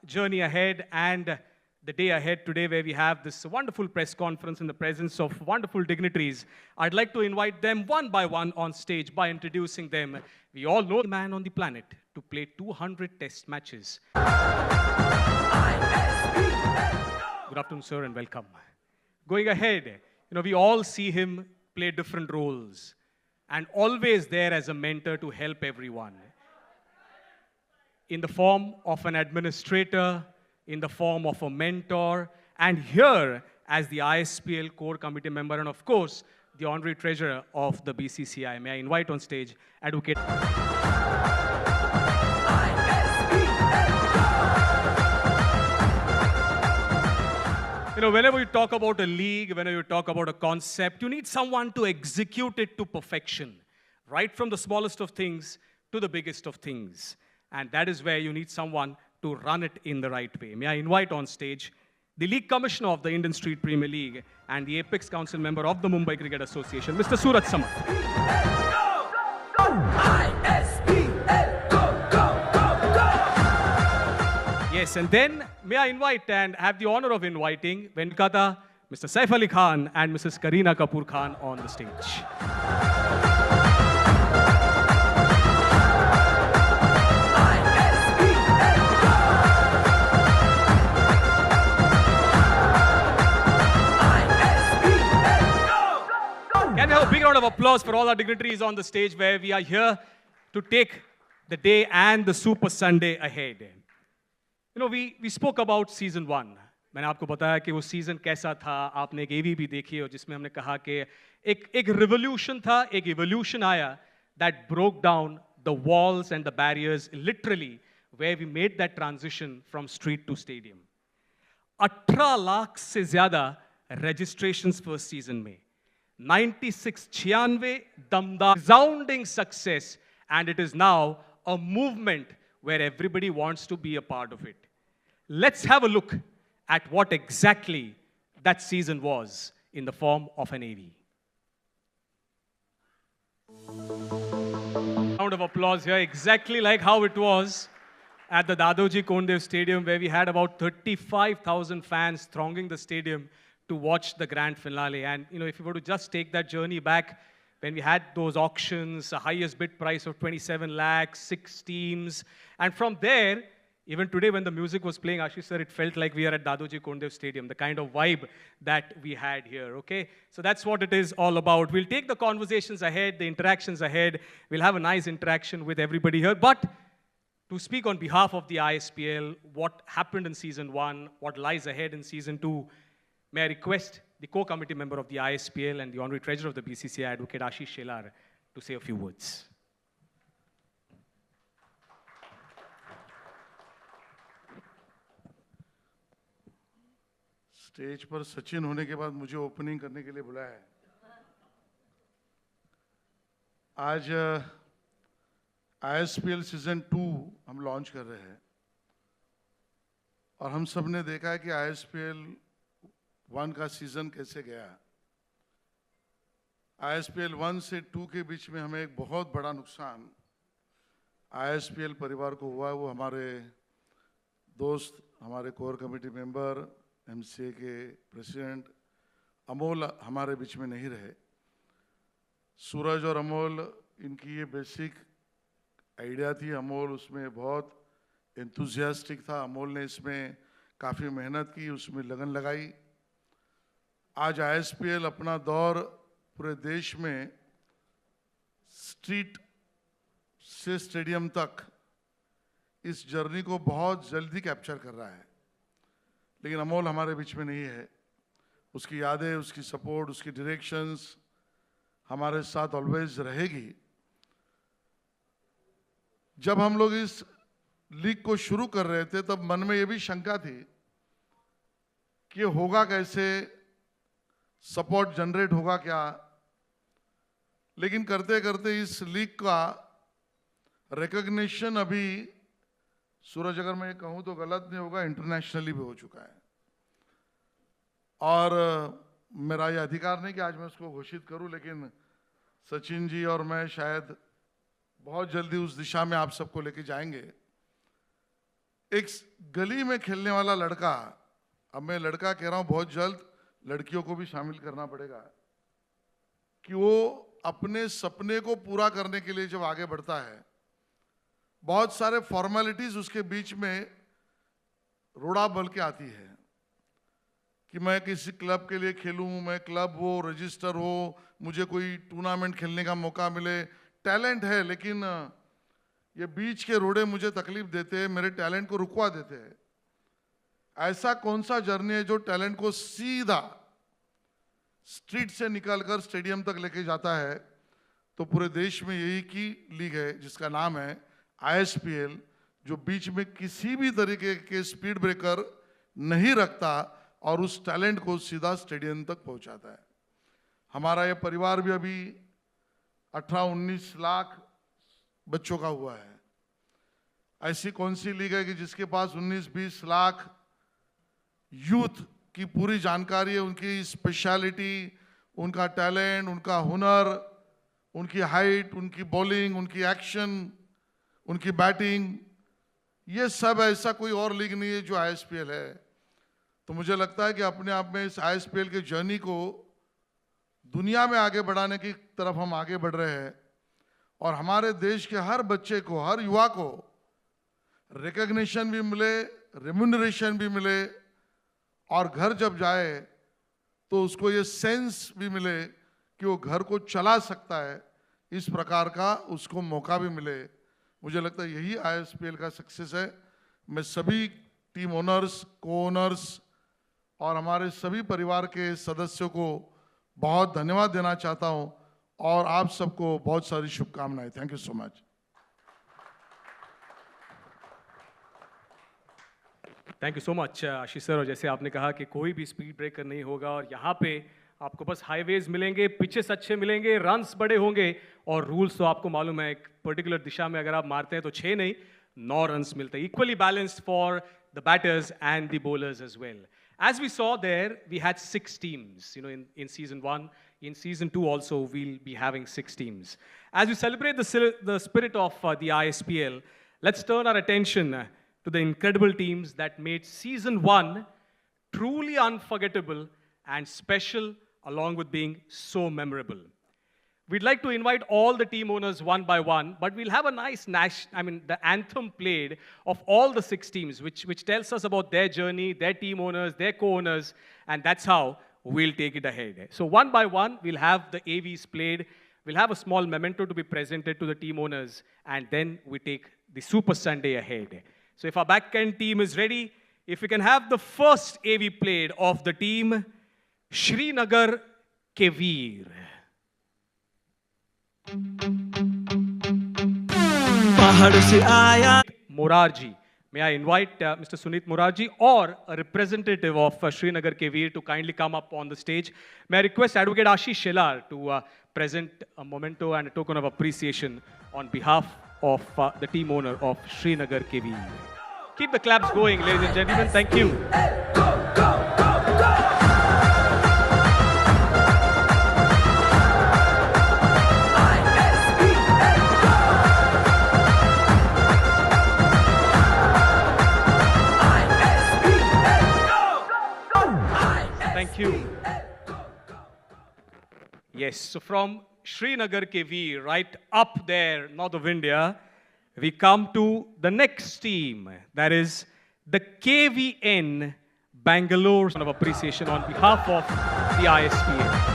Journey ahead and the day ahead today, where we have this wonderful press conference in the presence of wonderful dignitaries. I'd like to invite them one by one on stage by introducing them. We all know the man on the planet to play 200 test matches. Good afternoon, sir, and welcome. Going ahead, we all see him play different roles and always there as a mentor to help everyone. In the form of an administrator, in the form of a mentor, and here as the ISPL core committee member, and of course, the honorary treasurer of the BCCI. May I invite on stage Advocate. Whenever you talk about a league, whenever you talk about a concept, you need someone to execute it to perfection, right from the smallest of things to the biggest of things. And that is where you need someone to run it in the right way. May I invite on stage the League Commissioner of the Indian Street Premier League and the Apex Council member of the Mumbai Cricket Association, Mr. Suraj Samat. ISPL, go, go, go, go! Yes, and then may I invite and have the honor of inviting Venkata, Mr. Saif Ali Khan and Mrs. Kareena Kapoor Khan on the stage. Can we have a big round of applause for all our dignitaries on the stage, where we are here to take the day and the Super Sunday ahead. We spoke about season 1. मैंने आपको बताया कि वो season कैसा था. आपने एक AV भी देखी और जिसमें हमने कहा कि एक revolution था, एक evolution आया that broke down the walls and the barriers literally, where we made that transition from street to stadium. 18 lakh से ज़्यादा registrations first season में. 96 damdar, resounding success, and it is now a movement where everybody wants to be a part of it. Let's have a look at what exactly that season was in the form of an AV. Round of applause here, exactly like how it was at the Dadoji Kondev Stadium, where we had about 35,000 fans thronging the stadium to watch the grand finale. And if you were to just take that journey back, when we had those auctions, a highest bid price of 27 lakhs, 6 teams, and from there, even today when the music was playing, Ashish sir, it felt like we are at Dadoji Kondev Stadium, the kind of vibe that we had here, okay? So that's what it is all about. We'll take the conversations ahead, the interactions ahead. We'll have a nice interaction with everybody here. But to speak on behalf of the ISPL, what happened in season 1, what lies ahead in season 2, may I request the core committee member of the ISPL and the honorary treasurer of the BCCI, Advocate Ashish Shelar, to say a few words. Stage पर सचिन होने के बाद मुझे opening करने के लिए बुलाया है. आज ISPL सीजन 2 हम लॉन्च कर रहे हैं और हम सब ने देखा है कि ISPL 1 का सीजन कैसे गया. ISPL 1 से 2 के बीच में हमें एक बहुत बड़ा नुकसान ISPL परिवार को हुआ. वो हमारे दोस्त, हमारे कोर कमेटी मेंबर, MCA के प्रेसिडेंट अमोल हमारे बीच में नहीं रहे. सूरज और अमोल, इनकी ये बेसिक आइडिया थी. अमोल उसमें बहुत एंथुजियास्टिक था. अमोल ने इसमें काफ़ी मेहनत की, उसमें लगन लगाई. आज ISPL अपना दौर पूरे देश में स्ट्रीट से स्टेडियम तक इस जर्नी को बहुत जल्दी कैप्चर कर रहा है. लेकिन अमोल हमारे बीच में नहीं है. उसकी यादें, उसकी सपोर्ट, उसकी डायरेक्शंस हमारे साथ ऑलवेज रहेगी. जब हम लोग इस लीग को शुरू कर रहे थे तब मन में ये भी शंका थी कि होगा कैसे, सपोर्ट जनरेट होगा क्या. लेकिन करते करते इस लीग का रिकॉग्निशन अभी, सूरज अगर मैं कहूं तो गलत नहीं होगा, इंटरनेशनली भी हो चुका है. और मेरा ये अधिकार नहीं कि आज मैं उसको घोषित करूं, लेकिन सचिन जी और मैं शायद बहुत जल्दी उस दिशा में आप सबको लेके जाएंगे. एक गली में खेलने वाला लड़का, अब मैं लड़का कह रहा हूं, बहुत जल्द लड़कियों को भी शामिल करना पड़ेगा, कि वो अपने सपने को पूरा करने के लिए जब आगे बढ़ता है, बहुत सारे फॉर्मेलिटीज उसके बीच में रोड़ा बल के आती है कि मैं किसी क्लब के लिए खेलूं, मैं क्लब हो, रजिस्टर हो, मुझे कोई टूर्नामेंट खेलने का मौका मिले। टैलेंट है, लेकिन ये बीच के रोड़े मुझे तकलीफ देते हैं, मेरे टैलेंट को रुकवा देते हैं। ऐसा कौन सा जर्नी है जो टैलेंट को सीधा स्ट्रीट से निकलकर स्टेडियम तक लेके जाता है? तो पूरे देश में यही की लीग है जिसका नाम है ISPL, जो बीच में किसी भी तरीके के स्पीड ब्रेकर नहीं रखता और उस टैलेंट को सीधा स्टेडियम तक पहुंचाता है। हमारा ये परिवार भी अभी 18-19 लाख बच्चों का हुआ है। ऐसी कौन सी लीग है कि जिसके पास 19-20 लाख यूथ की पूरी जानकारी है, उनकी स्पेशलिटी, उनका टैलेंट, उनका हुनर, उनकी हाइट, उनकी बॉलिंग, उनकी एक्शन, उनकी बैटिंग, ये सब ऐसा कोई और लीग नहीं है जो ISPL है। तो मुझे लगता है कि अपने आप में इस ISPL के जर्नी को दुनिया में आगे बढ़ाने की तरफ हम आगे बढ़ रहे हैं और हमारे देश के हर बच्चे को, हर युवा को रिकॉग्निशन भी मिले, रेम्यूनरेशन भी मिले और घर जब जाए तो उसको ये सेंस भी मिले कि वो घर को चला सकता है, इस प्रकार का उसको मौका भी मिले। मुझे लगता है यही ISPL का सक्सेस है। मैं सभी टीम ओनर्स, को ओनर्स और हमारे सभी परिवार के सदस्यों को बहुत धन्यवाद देना चाहता हूं और आप सबको बहुत सारी शुभकामनाएं। Thank you so much. Thank you so much Ashish sir. और जैसे आपने कहा कि कोई भी स्पीड ब्रेकर नहीं होगा और यहाँ पे आपको बस हाईवेज मिलेंगे, पिचेस अच्छे मिलेंगे, रन्स बड़े होंगे और रूल्स तो आपको मालूम है, एक पर्टिकुलर दिशा में अगर आप मारते हैं तो 6 नहीं 9 रन्स मिलते हैं। Equally balanced for the batters and the bowlers as well. As we saw there, we had 6 teams, in season 1. In season 2 also, we'll be having 6 teams. As we celebrate the spirit of the ISPL, let's turn our attention to the incredible teams that made season 1 truly unforgettable and special, along with being so memorable. We'd like to invite all the team owners one by one, but we'll have a nice, the anthem played of all the 6 teams, which tells us about their journey, their team owners, their co-owners, and that's how we'll take it ahead. So one by one, we'll have the AVs played. We'll have a small memento to be presented to the team owners, and then we take the Super Sunday ahead. So if our back-end team is ready, if we can have the first AV played of the team, Srinagar ke Veer. Morarji. May I invite Mr. Sunit Morarji or a representative of Srinagar ke Veer to kindly come up on the stage. May I request Advocate Ashish Shelar to present a memento and a token of appreciation on behalf of the team owner of Srinagar ke Veer. Keep the claps going, ladies and gentlemen. Thank you. Thank you. Yes, so from Srinagar ke Veer, right up there, north of India, we come to the next team, that is the KVN Bangalore. Of appreciation on behalf of the ISPL.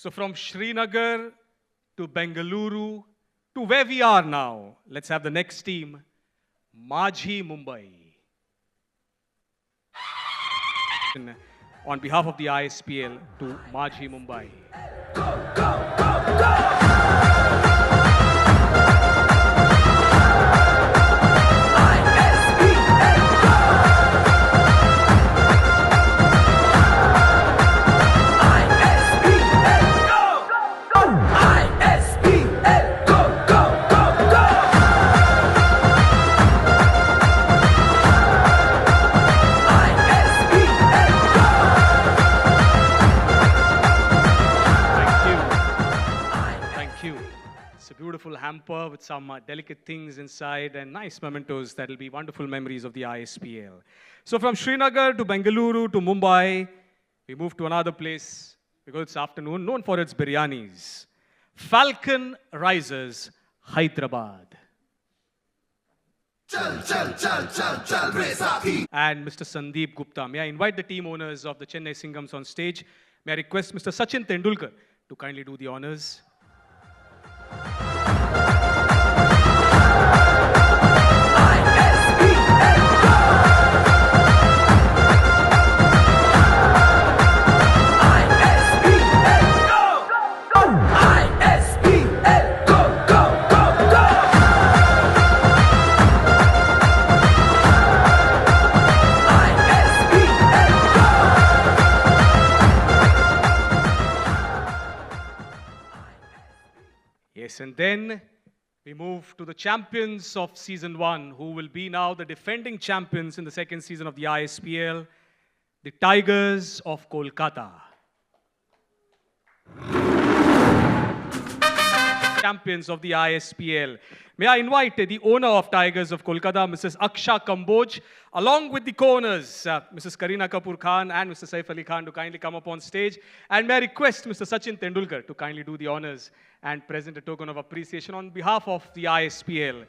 So from Srinagar to Bengaluru to where we are now, let's have the next team, Majhi Mumbai. On behalf of the ISPL to Majhi Mumbai. Go, go, go, go! It's a beautiful hamper with some delicate things inside and nice mementos that will be wonderful memories of the ISPL. So from Srinagar to Bengaluru to Mumbai, we move to another place because it's afternoon, known for its biryanis. Falcon Risers, Hyderabad. And Mr. Sandeep Gupta. May I invite the team owners of the Chennai Singhams on stage. May I request Mr. Sachin Tendulkar to kindly do the honors. Yes, and then we move to the champions of season 1, who will be now the defending champions in the second season of the ISPL, the Tigers of Kolkata. Champions of the ISPL. May I invite the owner of Tigers of Kolkata, Mrs. Aksha Kamboj, along with the co-owners, Mrs. Kareena Kapoor Khan and Mr. Saif Ali Khan, to kindly come up on stage. And may I request Mr. Sachin Tendulkar to kindly do the honors and present a token of appreciation on behalf of the ISPL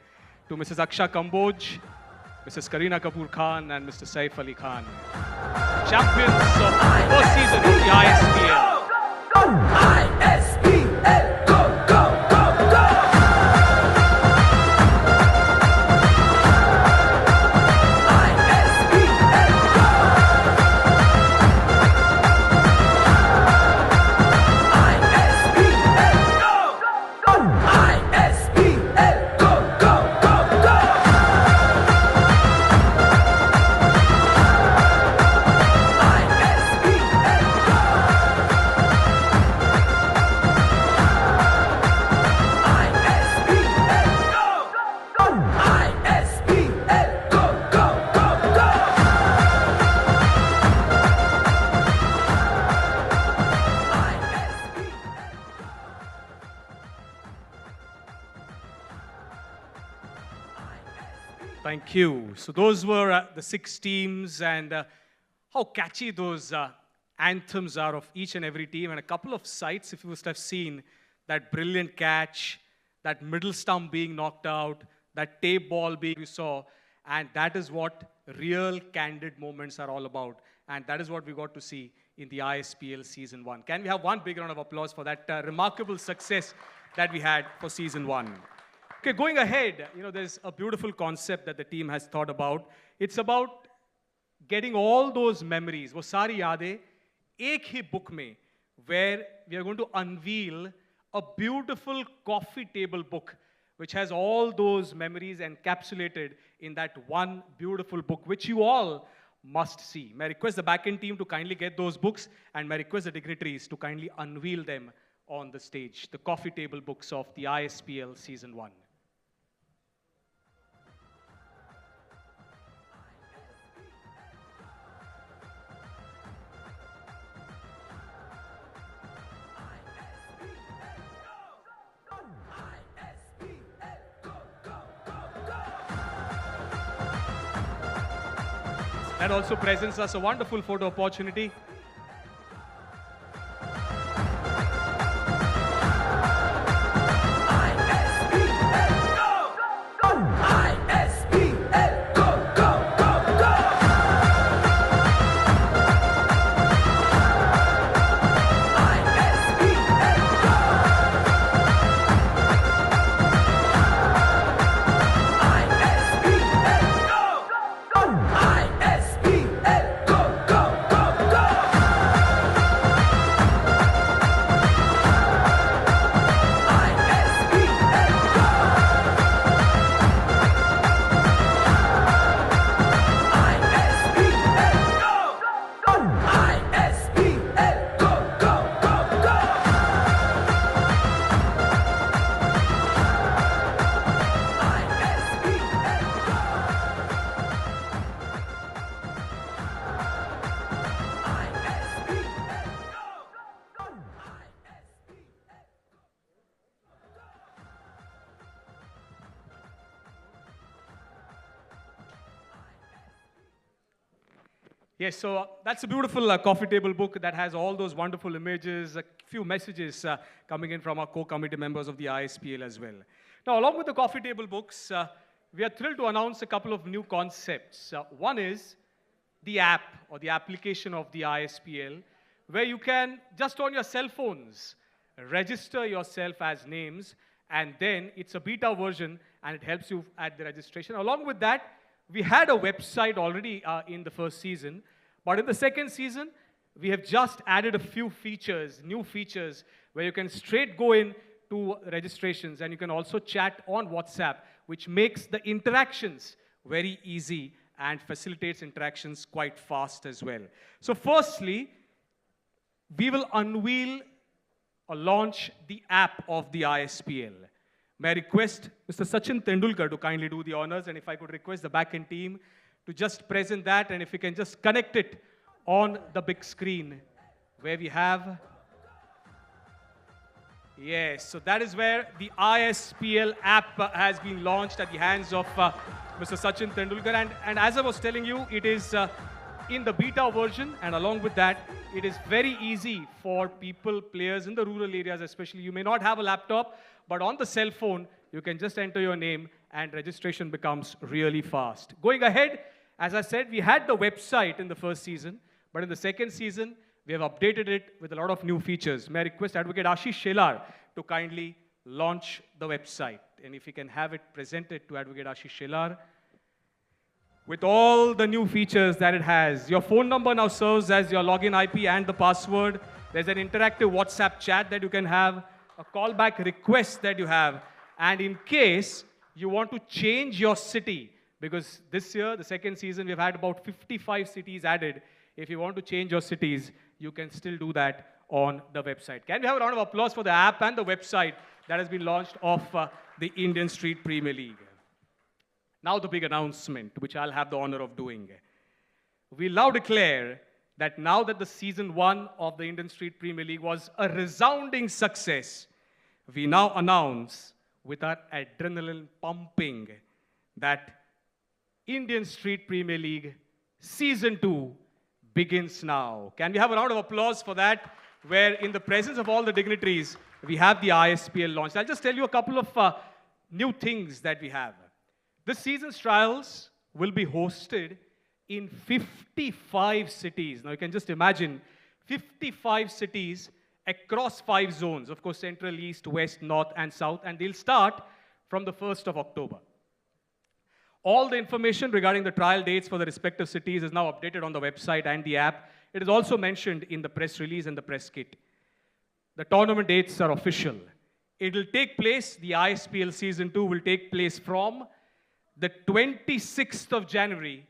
to Mrs. Aksha Kamboj, Mrs. Kareena Kapoor Khan and Mr. Saif Ali Khan. Champions of the first season of the ISPL. ISPL, go, go, go, go! Thank you. So those were the 6 teams, and how catchy those anthems are of each and every team. And a couple of sights, if you must have seen, that brilliant catch, that middle stump being knocked out, that tape ball being you saw, and that is what real candid moments are all about. And that is what we got to see in the ISPL Season 1. Can we have one big round of applause for that remarkable success that we had for Season 1? Okay, going ahead, there's a beautiful concept that the team has thought about. It's about getting all those memories, wo sari yadein, ek hi book mein, where we are going to unveil a beautiful coffee table book, which has all those memories encapsulated in that one beautiful book, which you all must see. May I request the back-end team to kindly get those books, and may I request the dignitaries to kindly unveil them on the stage, the coffee table books of the ISPL Season 1. That also presents us a wonderful photo opportunity. That also presents us a wonderful photo opportunity. Yes, so that's a beautiful coffee table book that has all those wonderful images, a few messages coming in from our co-committee members of the ISPL as well. Now, along with the coffee table books, we are thrilled to announce a couple of new concepts. One is the app or the application of the ISPL, where you can, just on your cell phones, register yourself as names, and then it's a beta version, and it helps you at the registration. Along with that, we had a website already in the first season, but in the second season, we have just added a few features, new features, where you can straight go in to registrations, and you can also chat on WhatsApp, which makes the interactions very easy and facilitates interactions quite fast as well. So firstly, we will unveil or launch the app of the ISPL. May I request Mr. Sachin Tendulkar to kindly do the honors, and if I could request the back-end team to just present that, and if we can just connect it on the big screen where we have. Yes, so that is where the ISPL app has been launched at the hands of Mr. Sachin Tendulkar. And as I was telling you, it is in the beta version, and along with that, it is very easy for people, players in the rural areas especially. You may not have a laptop, but on the cell phone, you can just enter your name and registration becomes really fast. Going ahead, as I said, we had the website in the first season, but in the second season, we have updated it with a lot of new features. May I request Advocate Ashish Shelar to kindly launch the website. And if you can have it presented to Advocate Ashish Shelar. With all the new features that it has, your phone number now serves as your login IP and the password. There's an interactive WhatsApp chat that you can have, a callback request that you have, and in case you want to change your city, because this year, the second season, we've had about 55 cities added. If you want to change your cities, you can still do that on the website. Can we have a round of applause for the app and the website that has been launched of the Indian Street Premier League? Now the big announcement, which I'll have the honor of doing. We now declare that now that the season 1 of the Indian Street Premier League was a resounding success, we now announce with our adrenaline pumping that Indian Street Premier League Season 2 begins now. Can we have a round of applause for that, where in the presence of all the dignitaries, we have the ISPL launched. I'll just tell you a couple of new things that we have. This season's trials will be hosted in 55 cities. Now you can just imagine 55 cities across 5 zones, of course, Central, East, West, North, and South, and they'll start from the 1st of October. All the information regarding the trial dates for the respective cities is now updated on the website and the app. It is also mentioned in the press release and the press kit. The tournament dates are official. It will take place, the ISPL Season 2 will take place from the 26th of January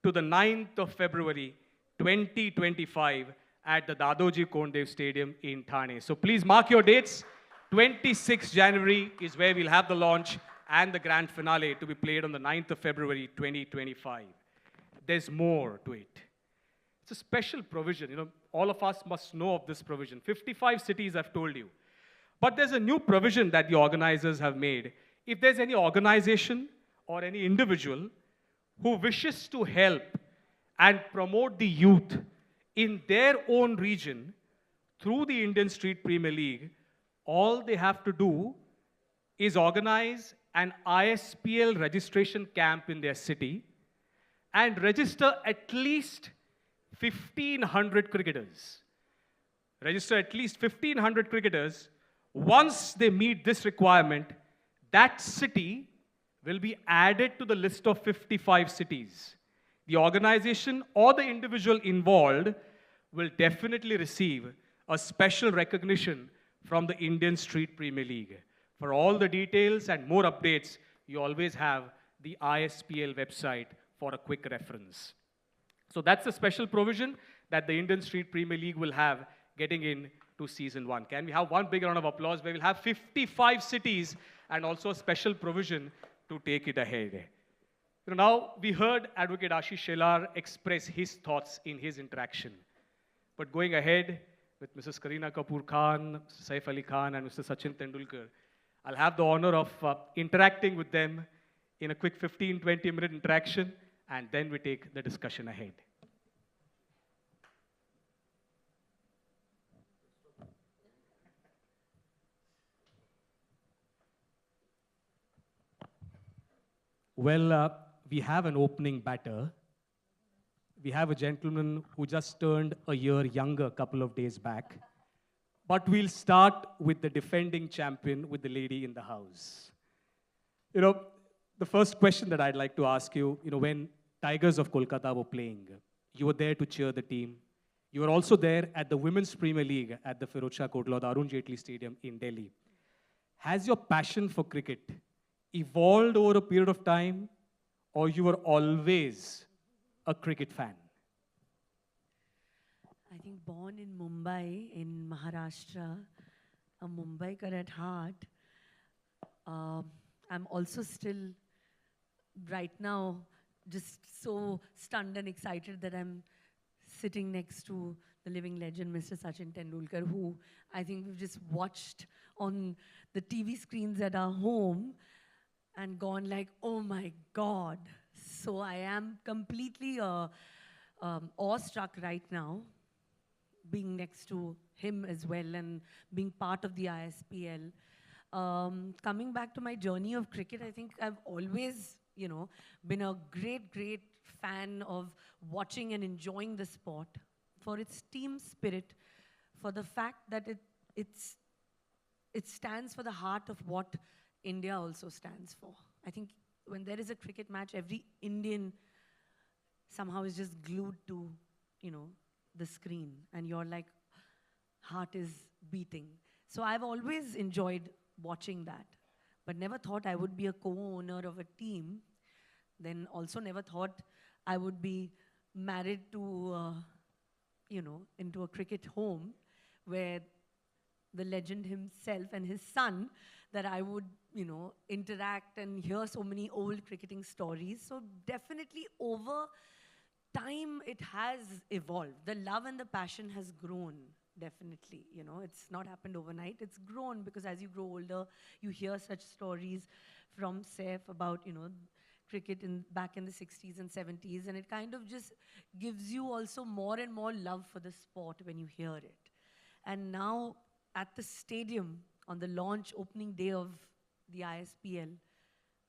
to the 9th of February 2025 at the Dadoji Kondev Stadium in Thane. So please mark your dates. 26th January is where we'll have the launch and the grand finale to be played on the 9th of February 2025. There's more to it. It's a special provision. You know, all of us must know of this provision. 55 cities, I've told you. But there's a new provision that the organizers have made. If there's any organization or any individual who wishes to help and promote the youth in their own region through the Indian Street Premier League, all they have to do is organize an ISPL registration camp in their city and register at least 1,500 cricketers. Register at least 1,500 cricketers. Once they meet this requirement, that city will be added to the list of 55 cities. The organization or the individual involved will definitely receive a special recognition from the Indian Street Premier League. For all the details and more updates, you always have the ISPL website for a quick reference. So that's a special provision that the Indian Street Premier League will have getting in to Season 1. Can we have one big round of applause where we'll have 55 cities and also a special provision to take it ahead. You know, now, we heard Advocate Ashish Shelar express his thoughts in his interaction. But going ahead with Mrs. Kareena Kapoor Khan, Mr. Saif Ali Khan, and Mr. Sachin Tendulkar, I'll have the honor of interacting with them in a quick 15-20 minute interaction, and then we take the discussion ahead. Well, we have an opening batter. We have a gentleman who just turned a year younger a couple of days back. But we'll start with the defending champion, with the lady in the house. You know, the first question that I'd like to ask you, when Tigers of Kolkata were playing, you were there to cheer the team. You were also there at the Women's Premier League at the Firoz Shah Kotla, the Arun Jaitley Stadium in Delhi. Has your passion for cricket evolved over a period of time, or you were always a cricket fan? I think born in Mumbai, in Maharashtra, a Mumbaiker at heart. I'm also still, right now, just so stunned and excited that I'm sitting next to the living legend, Mr. Sachin Tendulkar, who I think we've just watched on the TV screens at our home and gone like, oh my God. So I am completely awestruck right now, being next to him as well and being part of the ISPL. Coming back to my journey of cricket, I think I've always, been a great fan of watching and enjoying the sport for its team spirit, for the fact that it stands for the heart of what India also stands for. I think when there is a cricket match, every Indian somehow is just glued to, the screen, and your heart is beating. So I've always enjoyed watching that, but never thought I would be a co-owner of a team. Then also never thought I would be married to, into a cricket home where the legend himself and his son, that I would, interact and hear so many old cricketing stories. So definitely over time, it has evolved. The love and the passion has grown, definitely. It's not happened overnight. It's grown because as you grow older, you hear such stories from Saif about, cricket back in the 60s and 70s. And it kind of just gives you also more and more love for the sport when you hear it. And now at the stadium, on the launch opening day of the ISPL,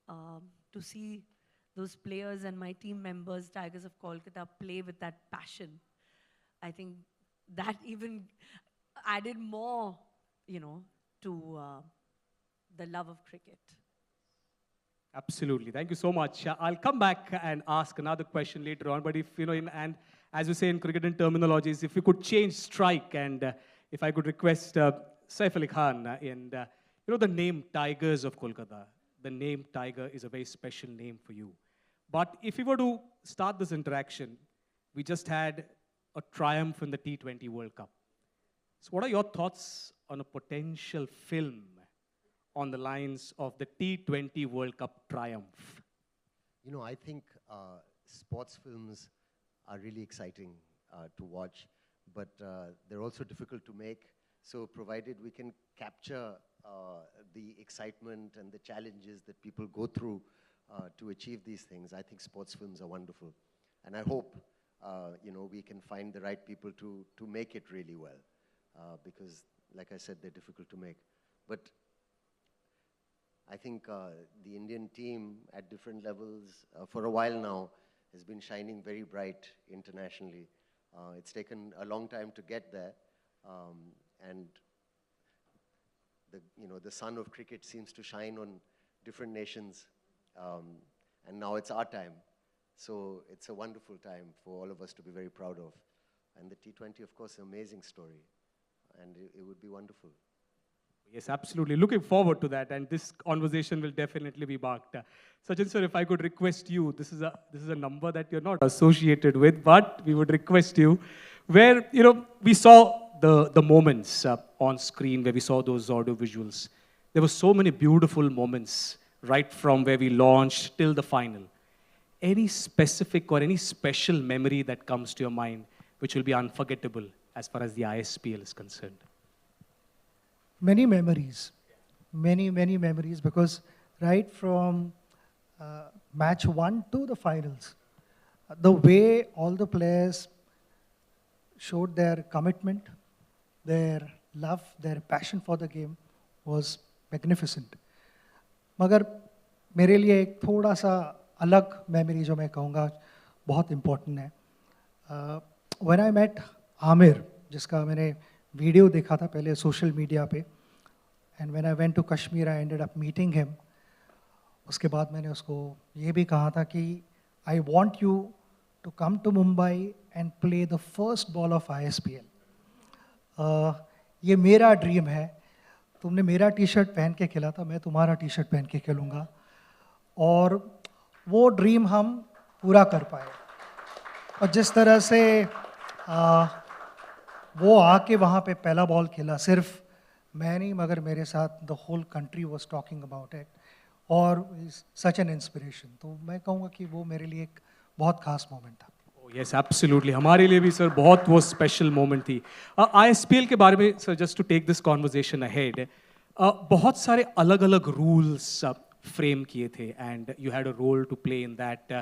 to see those players and my team members, Tigers of Kolkata, play with that passion, I think that even added more, to the love of cricket. Absolutely. Thank you so much. I'll come back and ask another question later on. But if, and as you say in cricket and terminologies, if you could change strike, and if I could request Saif Ali Khan, and the name Tigers of Kolkata, the name Tiger is a very special name for you. But if we were to start this interaction, we just had a triumph in the T20 World Cup. So what are your thoughts on a potential film on the lines of the T20 World Cup triumph? I think sports films are really exciting to watch, but they're also difficult to make. So provided we can capture the excitement and the challenges that people go through to achieve these things, I think sports films are wonderful. And I hope, we can find the right people to make it really well. Because, like I said, they're difficult to make. But I think the Indian team at different levels for a while now has been shining very bright internationally. It's taken a long time to get there. And the sun of cricket seems to shine on different nations. And now it's our time. So it's a wonderful time for all of us to be very proud of. And the T20, of course, an amazing story. And it would be wonderful. Yes, absolutely. Looking forward to that, and this conversation will definitely be marked. Sachin sir, if I could request you, this is a number that you're not associated with, but we would request you, where we saw the moments on screen, where we saw those audio visuals. There were so many beautiful moments, right from where we launched till the final. Any specific or any special memory that comes to your mind, which will be unforgettable as far as the ISPL is concerned? Many memories, many memories, because right from match 1 to the finals, the way all the players showed their commitment, their love, their passion for the game was magnificent. मगर मेरे लिए एक थोड़ा सा अलग memory जो मैं कहूँगा बहुत इम्पोर्टेंट है. व्हेन आई मेट आमिर, जिसका मैंने वीडियो देखा था पहले सोशल मीडिया पे, and when I went to Kashmir I ended up meeting him. उसके बाद मैंने उसको ये भी कहा था कि I want you to come to Mumbai and play the first ball of ISPL. ये मेरा ड्रीम है. तुमने मेरा टी शर्ट पहन के खेला था, मैं तुम्हारा टी शर्ट पहन के खेलूँगा, और वो ड्रीम हम पूरा कर पाए. और जिस तरह से वो आके वहाँ पे पहला बॉल खेला, सिर्फ मैं नहीं मगर मेरे साथ the whole country was talking about it, और सच एन इंस्पिरेशन. तो मैं कहूँगा कि वो मेरे लिए एक बहुत खास मोमेंट था. यस एब्सोल्युटली, हमारे लिए भी सर बहुत वो स्पेशल मोमेंट थी. ISPL के बारे में sir, just to take this conversation ahead, बहुत सारे अलग अलग रूल्स फ्रेम किए थे and you had a role to play in that.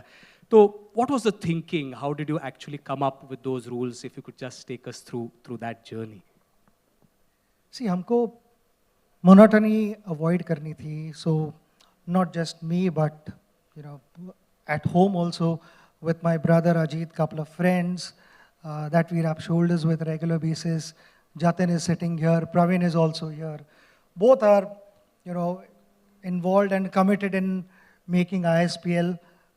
तो what was the thinking, how did you actually come up with those rules, if you could just take us through that journey. See, हमको monotony avoid करनी थी. सो not just me, but at home also with my brother Ajit, couple of friends that we rub shoulders with regular basis. Jatin is sitting here, Praveen is also here. Both are, involved and committed in making ISPL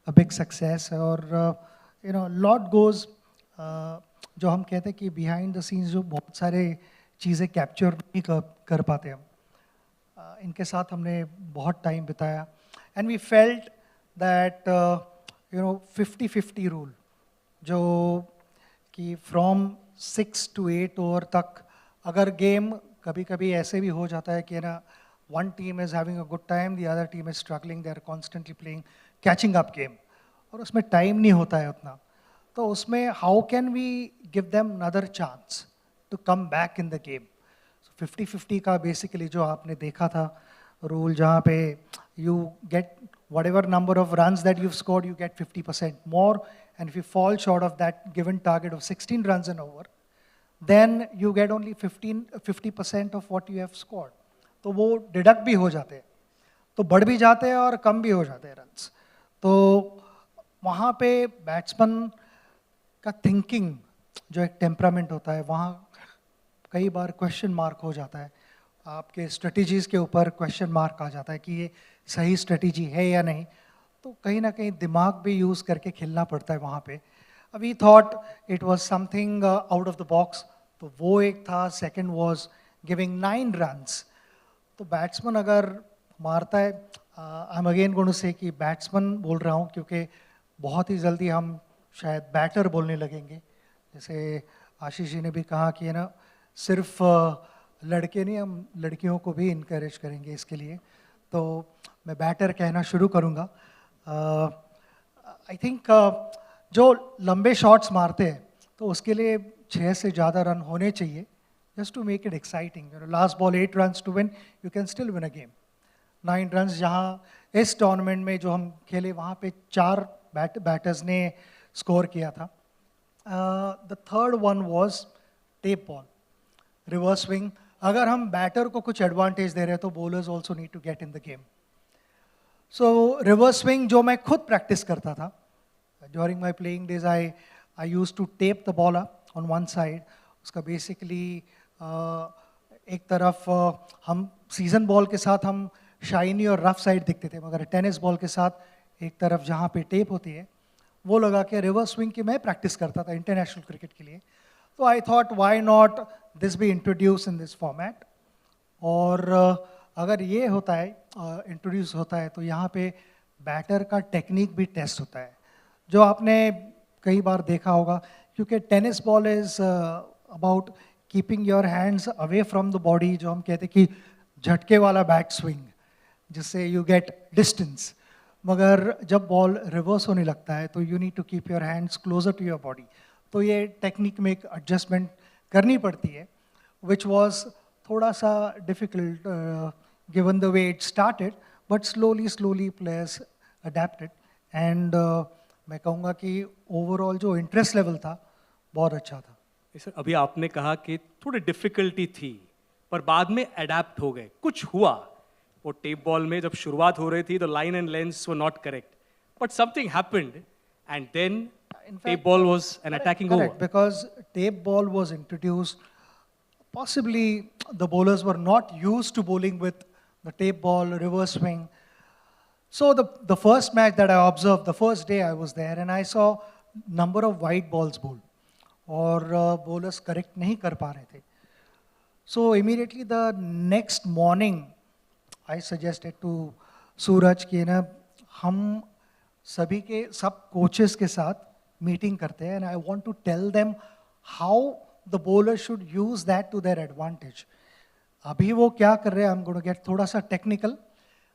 a big success. और lot goes, जो हम कहते हैं कि behind the scenes जो बहुत सारे चीज़ें capture नहीं कर पाते हम, इनके साथ हमने बहुत टाइम बिताया. And we felt that 50-50 rule, जो कि फ्रॉम 6 to 8 ओवर तक, अगर गेम कभी कभी ऐसे भी हो जाता है कि one team is having a good time, the other team is struggling, they are constantly playing catching up game, और उसमें टाइम नहीं होता है उतना. तो उसमें how can we give them another chance to come back in the game. 50-50 का basically जो आपने देखा था रूल, जहाँ पे you get whatever number of runs that you've scored, you get 50% more, and if you fall short of that given target of 16 runs and over, then you get only 50% of what you have scored. तो वो deduct भी हो जाते हैं, तो बढ़ भी जाते हैं और कम भी हो जाते हैं रन्स. तो वहाँ पे बैट्समैन का थिंकिंग, जो एक टेम्परामेंट होता है, वहाँ कई बार क्वेश्चन मार्क हो जाता है. आपके स्ट्रेटजीज़ के ऊपर क्वेश्चन मार्क आ जाता है कि ये सही स्ट्रेटजी है या नहीं. तो कहीं ना कहीं दिमाग भी यूज़ करके खेलना पड़ता है वहाँ पे. We thought it was something out of the box, तो वो एक था. Second was giving 9 runs. तो बैट्समैन अगर मारता है, I am again going to say कि बैट्समैन बोल रहा हूँ, क्योंकि बहुत ही जल्दी हम शायद बैटर बोलने लगेंगे. जैसे आशीष जी ने भी कहा कि सिर्फ लड़के नहीं, हम लड़कियों को भी इनकरेज करेंगे इसके लिए. तो मैं बैटर कहना शुरू करूँगा. आई थिंक जो लंबे शॉट्स मारते हैं तो उसके लिए 6 से ज़्यादा रन होने चाहिए, just to make it exciting. Last ball 8 runs to win, you can still win a game. 9 runs, जहाँ इस टूर्नामेंट में जो हम खेले वहाँ पे 4 बैटर्स ने स्कोर किया था. The third one was tape ball, reverse swing. अगर हम बैटर को कुछ एडवांटेज दे रहे हैं तो bowlers also need to get in the game. So reverse swing जो मैं खुद प्रैक्टिस करता था during my playing days, I used to tape the ball up on one side. उसका बेसिकली एक तरफ हम सीजन बॉल के साथ हम शाइनी और रफ साइड दिखते थे, मगर टेनिस बॉल के साथ एक तरफ जहाँ पे टेप होती है वो लगा के रिवर्स स्विंग की मैं प्रैक्टिस करता था इंटरनेशनल क्रिकेट के लिए. तो I thought why not this be introduce in this format. और अगर ये होता है इंट्रोड्यूस होता है तो यहाँ पे बैटर का टेक्निक भी टेस्ट होता है, जो आपने कई बार देखा होगा, क्योंकि tennis ball is about keeping your hands away from the body, जो हम कहते हैं कि झटके वाला बैट स्विंग, जिससे यू गेट डिस्टेंस. मगर जब बॉल रिवर्स होने लगता है तो you need to keep your hands closer to your body. तो ये टेक्निक में एक एडजस्टमेंट करनी पड़ती है, विच वॉज थोड़ा सा difficult given the way it started, but slowly players adapted. And मैं कहूँगा कि ओवरऑल जो इंटरेस्ट लेवल था बहुत अच्छा था. सर अभी आपने कहा कि थोड़ी डिफिकल्टी थी पर बाद में अडेप्ट हो गए, कुछ हुआ. वो टेप बॉल में जब शुरुआत हो रही थी तो line and lens were not correct, But something happened, and then In fact, tape ball was an attacking correct, over. because tape ball was introduced. Possibly the bowlers were not used to bowling with the tape ball, reverse swing. So the first match that I observed, the first day I was there, and I saw number of white balls bowled, और bowlers correct नहीं कर पा रहे थे. So immediately the next morning, I suggested to सूरज कि ना हम सभी के सब coaches के साथ meeting करते हैं, and I want to tell them how the bowler should use that to their advantage. अभी वो क्या कर रहे हैं, I'm going to get थोड़ा सा technical.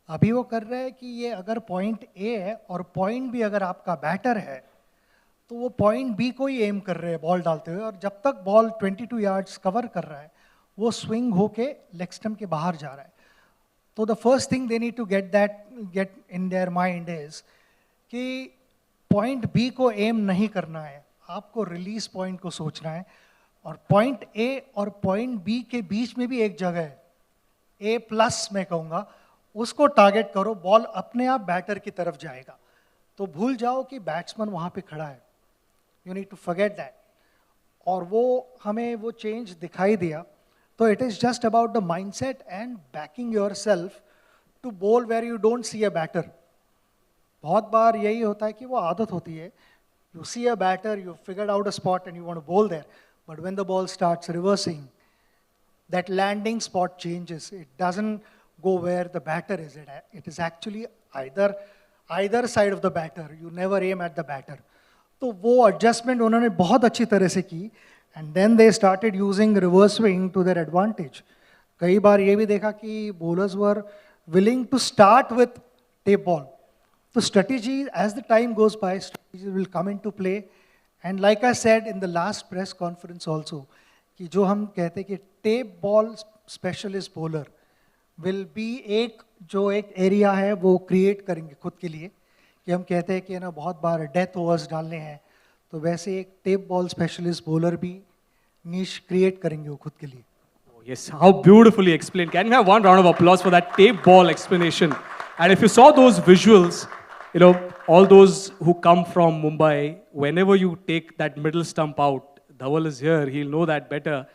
अभी वो कर रहे हैं कि ये अगर पॉइंट ए है और पॉइंट बी अगर आपका बैटर है, तो वो पॉइंट बी को ही एम कर रहे हैं बॉल डालते हुए, और जब तक बॉल 22 यार्ड्स कवर कर रहा है वो स्विंग होके लेग स्टंप के बाहर जा रहा है. तो the first thing they need to get in their mind is कि पॉइंट बी को एम नहीं करना है, आपको रिलीज पॉइंट को सोचना है, और पॉइंट ए और पॉइंट बी के बीच में भी एक जगह है, ए प्लस मैं कहूँगा, उसको टारगेट करो, बॉल अपने आप बैटर की तरफ जाएगा. तो भूल जाओ कि बैट्समैन वहाँ पे खड़ा है, you need to forget that. और वो हमें वो चेंज दिखाई दिया. तो it is just about the mindset and backing yourself to bowl where you don't see a batter. बहुत बार यही होता है कि वो आदत होती है, you see a batter, you figured out a spot and you want to bowl there, but when the ball starts reversing, that landing spot changes. It doesn't go where the batter is. It is actually either side of the batter. You never aim at the batter. तो वो adjustment उन्होंने बहुत अच्छी तरह से की, and then they started using reverse swing to their advantage. कई बार ये भी देखा कि bowlers were willing to start with tape ball. So strategy, as the time goes by, strategy will come into play. And like I said in the last press conference also, कि जो हम कहते हैं कि tape ball specialist bowler will be एक जो एक area है वो क्रिएट करेंगे खुद के लिए, कि हम कहते हैं कि ना बहुत बार डेथ ओवर्स डालने हैं, तो वैसे एक टेप बॉल स्पेशलिस्ट बॉलर भी नीश क्रिएट करेंगे वो खुद के लिए. Yes, how beautifully explained. Can we have one round of applause for that tape ball explanation? And if you saw those visuals, you know, all those who come from Mumbai, whenever you take that middle stump out, Dhaval is here, he'll know that better.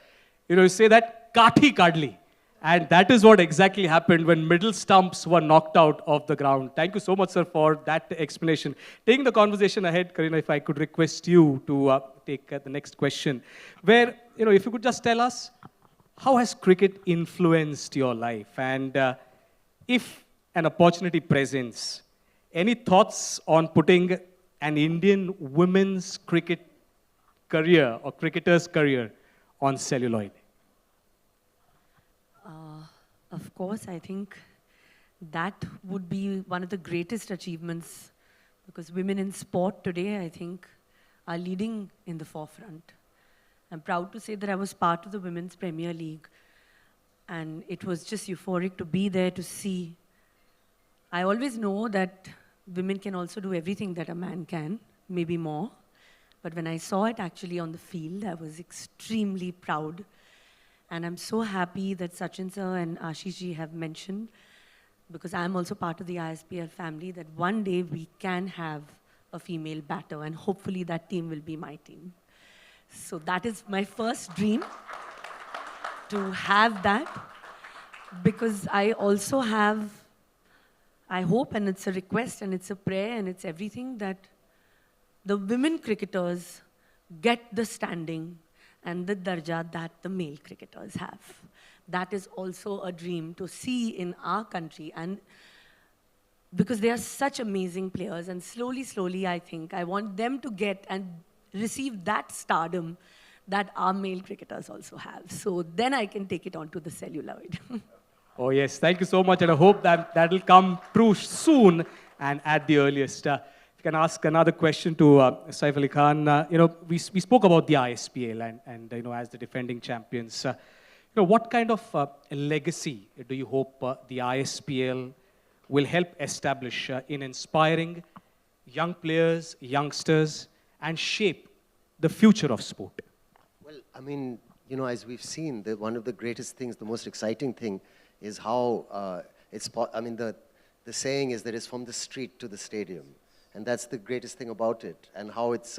You know, you say that kathi kadli. And that is what exactly happened when middle stumps were knocked out of the ground. Thank you so much, sir, for that explanation. Taking the conversation ahead, Kareena, if I could request you to take the next question, where, you know, if you could just tell us, how has cricket influenced your life? And if an opportunity presents, any thoughts on putting an Indian women's cricket career or cricketer's career on celluloid? Of course, I think that would be one of the greatest achievements, because women in sport today, I think, are leading in the forefront. I'm proud to say that I was part of the Women's Premier League, and it was just euphoric to be there to see. I always know that women can also do everything that a man can, maybe more. But when I saw it actually on the field, I was extremely proud. And I'm so happy that Sachin sir and Ashish ji have mentioned, because I'm also part of the ISPL family, that one day we can have a female batter, and hopefully that team will be my team. So that is my first dream, to have that, because I also have, I hope, and it's a request and it's a prayer and it's everything, that the women cricketers get the standing and the darja that the male cricketers have. That is also a dream to see in our country, and because they are such amazing players, and slowly, slowly, I think, I want them to get and receive that stardom that our male cricketers also have. So then I can take it on to the celluloid. Oh yes, thank you so much, and I hope that that will come true soon and at the earliest. If you can ask another question to Saif Ali Khan, you know, we spoke about the ISPL and you know, as the defending champions, you know, what kind of legacy do you hope the ISPL will help establish in inspiring young players, youngsters, and shape the future of sport? Well, I mean, you know, as we've seen, one of the greatest things, the most exciting thing is how I mean, the saying is that it's from the street to the stadium. And that's the greatest thing about it, and how it's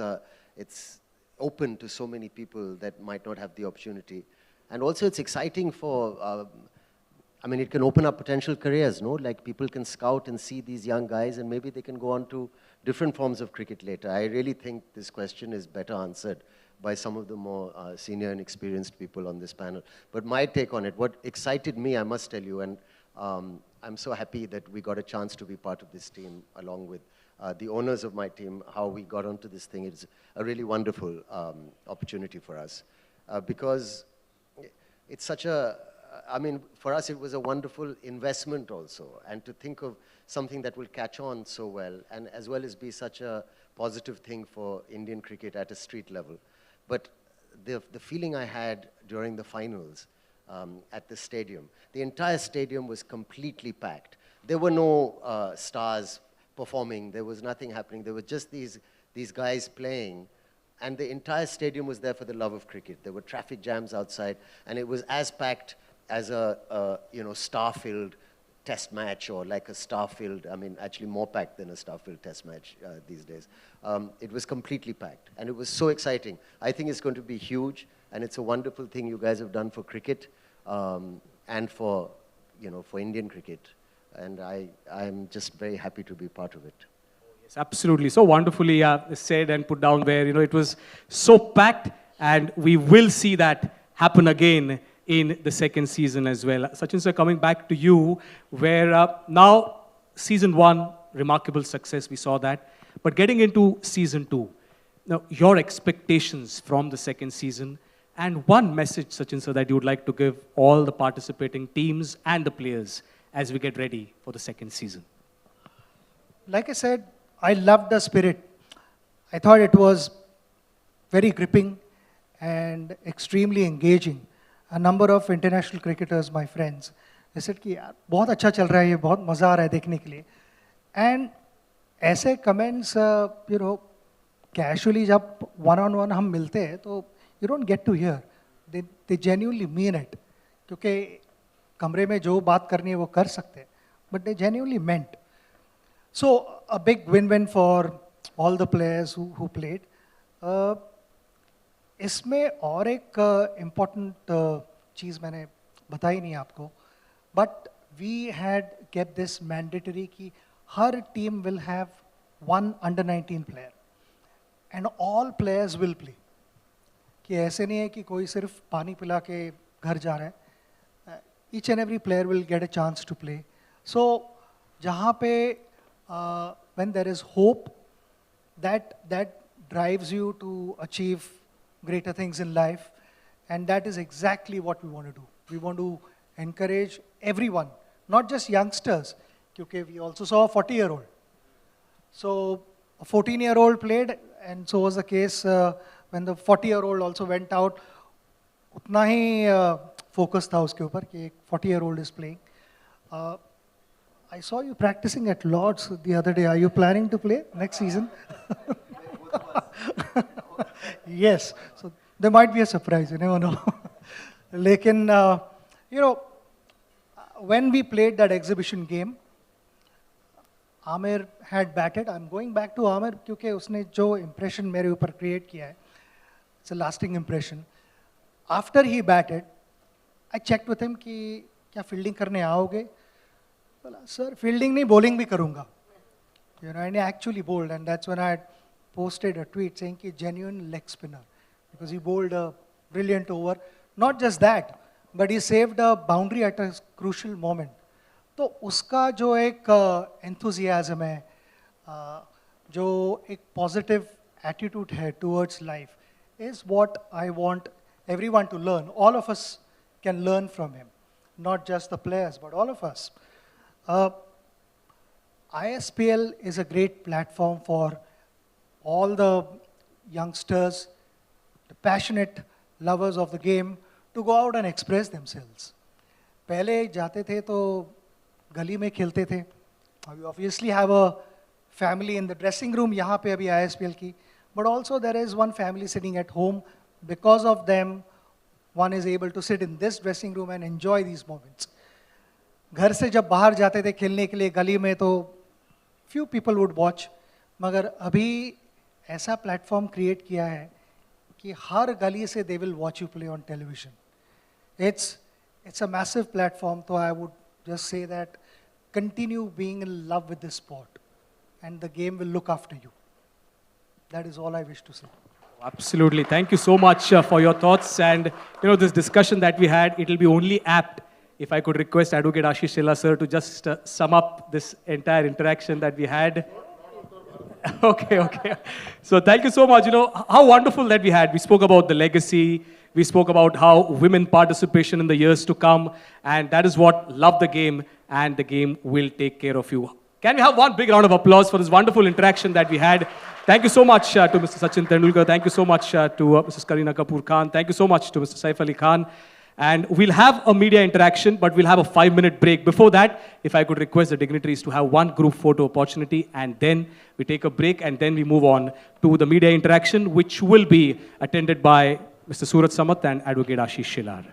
open to so many people that might not have the opportunity. And also it's exciting for, I mean, it can open up potential careers, no? Like people can scout and see these young guys and maybe they can go on to different forms of cricket later. I really think this question is better answered by some of the more senior and experienced people on this panel. But my take on it, what excited me, I must tell you, and I'm so happy that we got a chance to be part of this team along with the owners of my team, how we got onto this thing. It's a really wonderful opportunity for us because it's such a, I mean, for us it was a wonderful investment also, and to think of something that will catch on so well, and as well as be such a positive thing for Indian cricket at a street level. But the feeling I had during the finals at the stadium, the entire stadium was completely packed. There were no stars performing, there was nothing happening, there were just these guys playing, and the entire stadium was there for the love of cricket. There were traffic jams outside, and it was as packed as a star-filled test match, or like a star-filled, I mean, actually more packed than a star-filled test match these days. It was completely packed, and it was so exciting. I think it's going to be huge, and it's a wonderful thing you guys have done for cricket, and for Indian cricket. And I'm just very happy to be part of it. Yes, absolutely. So wonderfully said and put down where, it was so packed, and we will see that happen again in the second season as well. Sachin sir, coming back to you, where now season 1, remarkable success, we saw that. But getting into season 2, now your expectations from the second season, and one message, Sachin sir, that you would like to give all the participating teams and the players as we get ready for the second season. Like I said, I loved the spirit. I thought it was very gripping and extremely engaging. A number of international cricketers, my friends, they said कि यार बहुत अच्छा चल रहा है ये, बहुत मज़ा आ रहा है देखने के लिए. And ऐसे comments, casually जब one-on-one हम मिलते हैं तो you don't get to hear. They genuinely mean it. क्योंकि कमरे में जो बात करनी है वो कर सकते हैं, but they genuinely meant. So a big win-win for all the players who played. इसमें और एक important चीज़ मैंने बताई नहीं आपको, but we had kept this mandatory कि हर team will have one under-19 player and all players will play. कि ऐसे नहीं है कि कोई सिर्फ पानी पिला के घर जा रहा है. Each and every player will get a chance to play. So जहाँ पे when there is hope, that drives you to achieve greater things in life, and that is exactly what we want to do. We want to encourage everyone, not just youngsters, because we also saw a 40-year-old. So a 14-year-old played, and so was the case when the 40-year-old also went out. उतना ही focus था उसके ऊपर कि एक 40-year-old is playing. I saw you practicing at Lord's the other day. Are you planning to play next season? Yes. So there might be a surprise. You never know. Lekin, when we played that exhibition game, Amir had batted. I'm going back to Amir क्योंकि उसने जो impression मेरे ऊपर create किया है, it's a lasting impression. After he batted, I checked with him कि क्या fielding करने आओगे? बोला, sir, fielding नहीं, bowling भी करूँगा. And he actually bowled, and that's when I had posted a tweet saying कि genuine leg spinner, because he bowled a brilliant over. Not just that, but he saved a boundary at a crucial moment. तो उसका जो एक enthusiasm है, जो एक positive attitude है towards life, is what I want everyone to learn. All of us can learn from him, not just the players, but all of us. ISPL is a great platform for all the youngsters, the passionate lovers of the game, to go out and express themselves. पहले जाते थे तो गली में खेलते थे. We obviously have a family in the dressing room, यहाँ पे अभी ISPL की, but also there is one family sitting at home. Because of them, one is able to sit in this dressing room and enjoy these moments. घर से जब बाहर जाते थे खेलने के लिए गली में तो few people would watch, मगर अभी ऐसा प्लेटफॉर्म क्रिएट किया है कि हर गली से they will watch you play on television. It's a massive platform, so I would just say that continue being in love with this sport, and the game will look after you. That is all I wish to say. Absolutely. Thank you so much for your thoughts. And, this discussion that we had, it will be only apt if I could request Advocate Ashish Shela sir to just sum up this entire interaction that we had. Okay. So thank you so much. How wonderful that we had. We spoke about the legacy. We spoke about how women participation in the years to come. And that is what love the game, and the game will take care of you. Can we have one big round of applause for this wonderful interaction that we had? Thank you so much to Mr. Sachin Tendulkar. Thank you so much to Mrs. Kareena Kapoor Khan. Thank you so much to Mr. Saif Ali Khan. And we'll have a media interaction, but we'll have a 5-minute break. Before that, if I could request the dignitaries to have one group photo opportunity, and then we take a break, and then we move on to the media interaction, which will be attended by Mr. Surat Samat and Advocate Ashish Shelar.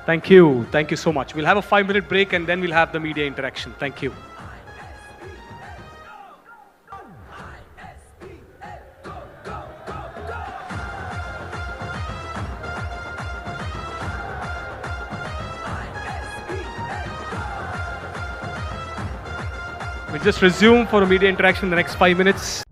Thank you. Thank you so much. We'll have a 5-minute break, and then we'll have the media interaction. Thank you. We'll just resume for a media interaction in the next 5 minutes.